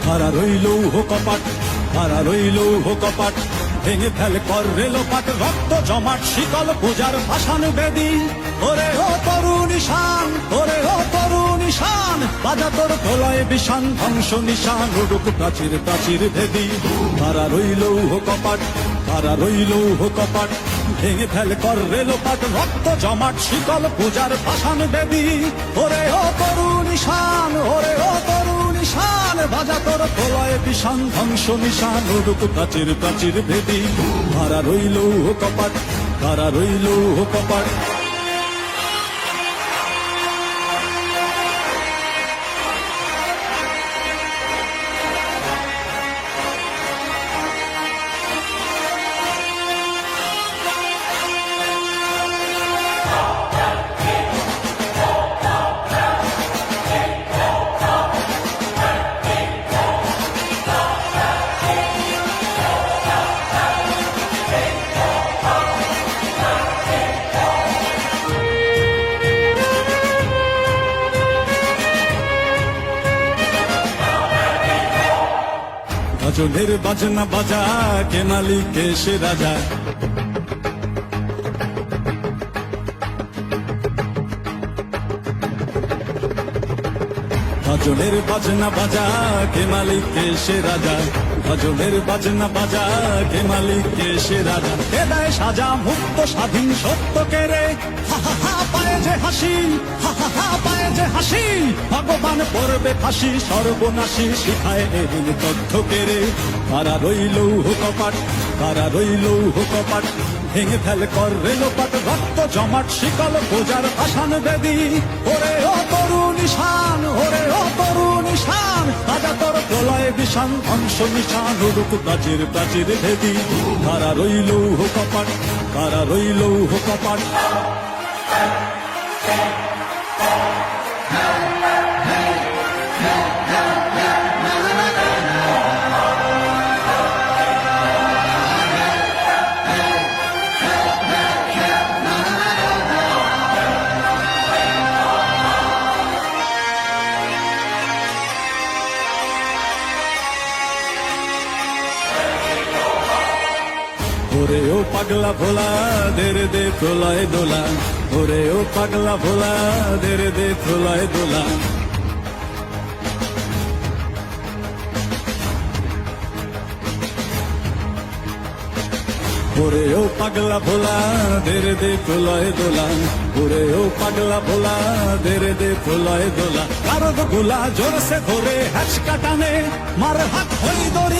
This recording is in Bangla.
খাড়া রইল কপাট, খাড়া রইল কপাট, ভেঙে ফেলে কর রেলোপাট, রক্ত জমাট শিকল পূজার ভাসান বেদি। ওরে ও তরুণ ঈশান, ওরে ও তরুণ ঈশান, বাজা তোর প্রলয় বিষান, ধ্বংস নিশান, উড়ুক প্রাচীর প্রাচীর ভেদি। খাড়া রইল কপাট, খাড়া রইল কপাট, ভেঙে ফেলে কর রেলোপাট, রক্ত জমাট শিকল পূজার ভাসান বেদি। ওরে ও তরুণ ঈশান, ওরে ও তরুণ ঈশান, বাজা তোর প্রলয় বিষান, ধ্বংস নিশান, উড়ুক প্রাচীর প্রাচীর ভেদি। খাড়া রইল কপাট, খাড়া রইল কপাট। গাজনের বাজনা বাজা, কে মালিক কে সে রাজা। গাজনের বাজনা বাজা, কে মালিক কে সে রাজা। গাজনের বাজনা বাজা, কে মালিক কে সে রাজা। কে দেয় সাজা মুক্ত স্বাধীন সত্য কে রে, হা হা হা পায়ে যে হাসি, হা হা হা পায়ে যে হাসি। ভগবান পড়বে ফাঁসি, সর্বনাশী শিখায় এদিন তথ্য কে রে। কারা রইল কপাট, কারা রইল কপাট, ভেঙে ফেলে কর রেলোপাট, রক্ত জমাট শিকল পূজার ভাসান বেদি। ওরে ও তরুণ ঈশান, ওরে ও তরুণ ঈশান, বাজা তোর প্রলয় বিষান, ধ্বংস নিশান, উড়ুক প্রাচীর প্রাচীর ভেদি। কারা রইল কপাট, কারা রইল কপাট। ওরে ও পাগলা ভোলা, দে রে দে প্রলয় দোলা। ওরে ও পাগলা ভোলা, দে রে দে প্রলয় দোলা। ওরে ও পাগলা ভোলা, দে রে দে প্রলয় দোলা। ওরে ও পাগলা ভোলা, দে রে দে প্রলয় দোলা। কারো গোলা জোর সে ধরে হ্যাচকা টানে, মার হাত হই দড়ি।